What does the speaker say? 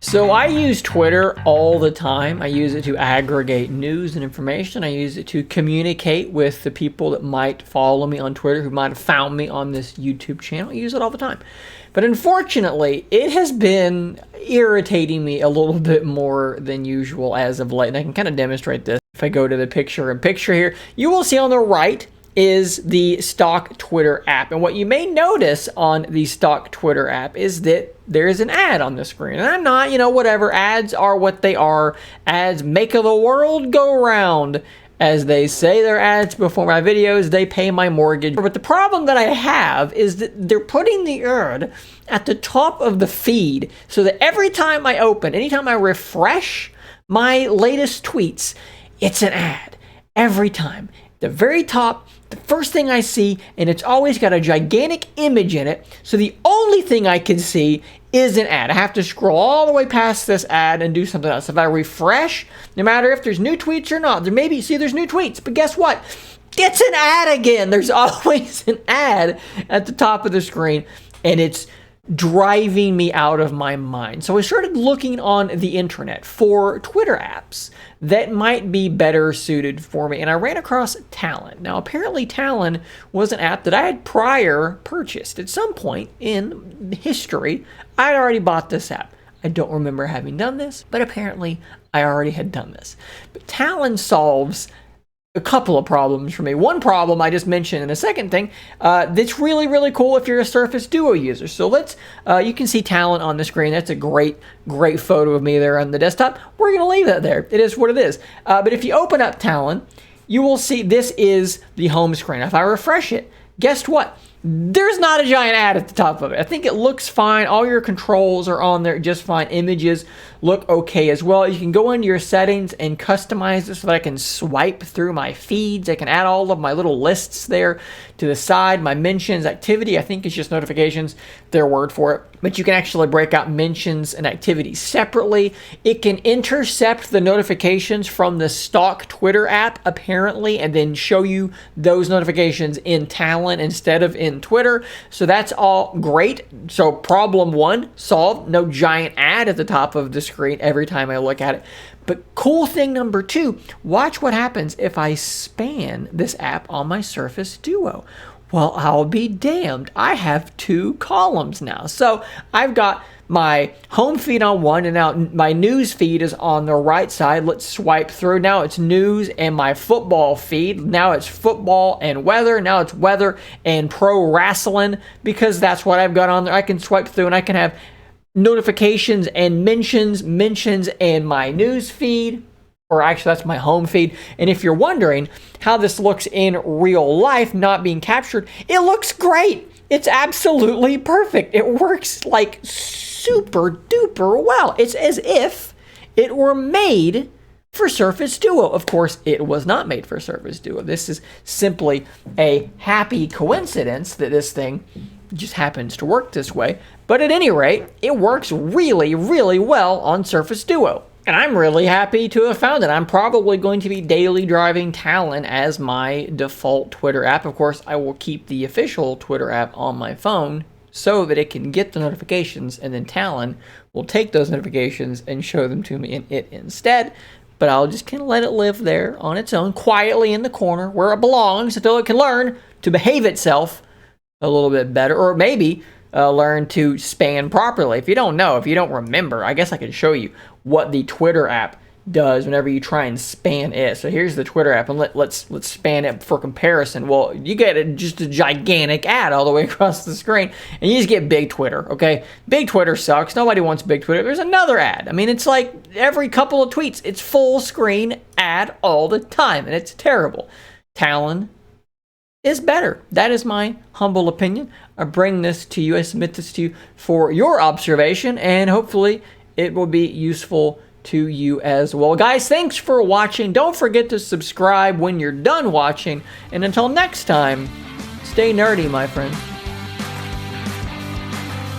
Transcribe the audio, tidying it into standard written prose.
So I use Twitter all the time. I use it to aggregate news and information. I use it to communicate with the people that might follow me on Twitter, who might have found me on this YouTube channel. I use it all the time. But unfortunately, it has been irritating me a little bit more than usual as of late. And I can kind of demonstrate this. If I go to the picture here, you will see on the right is the stock Twitter app. And what you may notice on the stock Twitter app is that there is an ad on the screen. And I'm not, whatever. Ads are what they are. Ads make the world go round. As they say, they're ads before my videos. They pay my mortgage. But the problem that I have is that they're putting the ad at the top of the feed so that every time I open, anytime I refresh my latest tweets, it's an ad. Every time. The very top, the first thing I see, and it's always got a gigantic image in it, so the only thing I can see is an ad. I have to scroll all the way past this ad and do something else. If I refresh, no matter if there's new tweets or not, there's new tweets, but guess what? It's an ad again. There's always an ad at the top of the screen, and it's driving me out of my mind. So I started looking on the internet for Twitter apps that might be better suited for me, and I ran across Talon. Now, apparently Talon was an app that I had prior purchased. At some point in history, I'd already bought this app. I don't remember having done this, but apparently I already had done this. But Talon solves a couple of problems for me. One problem I just mentioned, and a second thing that's really, really cool if you're a Surface Duo user. So you can see Talon on the screen. That's a great photo of me there on the desktop. We're going to leave that there. It is what it is. But if you open up Talon, you will see this is the home screen. If I refresh it, guess what? There's not a giant ad at the top of it. I think it looks fine. All your controls are on there just fine. Images look okay as well. You can go into your settings and customize it so that I can swipe through my feeds. I can add all of my little lists there to the side. My mentions, activity, I think is just notifications, their word for it. But you can actually break out mentions and activities separately. It can intercept the notifications from the stock Twitter app, apparently, and then show you those notifications in Talon instead of in Twitter. So that's all great. So problem one solved. No giant ad at the top of the screen every time I look at it. But cool thing number two, watch what happens if I span this app on my Surface Duo. Well, I'll be damned. I have two columns now. So I've got my home feed on one, and now my news feed is on the right side. Let's swipe through. Now it's news and my football feed. Now it's football and weather. Now it's weather and pro wrestling, because that's what I've got on there. I can swipe through and I can have notifications and mentions and my news feed. Or actually, that's my home feed. And if you're wondering how this looks in real life, not being captured, it looks great. It's absolutely perfect. It works like super duper well. It's as if it were made for Surface Duo. Of course, it was not made for Surface Duo. This is simply a happy coincidence that this thing just happens to work this way. But at any rate, it works really, really well on Surface Duo. And I'm really happy to have found it. I'm probably going to be daily driving Talon as my default Twitter app. Of course, I will keep the official Twitter app on my phone so that it can get the notifications, and then Talon will take those notifications and show them to me in it instead. But I'll just kind of let it live there on its own, quietly in the corner where it belongs, until it can learn to behave itself a little bit better, or maybe learn to span properly. If you don't know, if you don't remember, I guess I could show you what the Twitter app does whenever you try and span it. So here's the Twitter app, and let's span it for comparison. Well, you get just a gigantic ad all the way across the screen, and you just get big Twitter, okay? Big Twitter sucks. Nobody wants big Twitter. There's another ad. I mean, it's like every couple of tweets, it's full screen ad all the time, and it's terrible. Talon is better. That is my humble opinion. I bring this to you. I submit this to you for your observation, and hopefully it will be useful to you as well. Guys, thanks for watching. Don't forget to subscribe when you're done watching, and until next time, stay nerdy, my friend.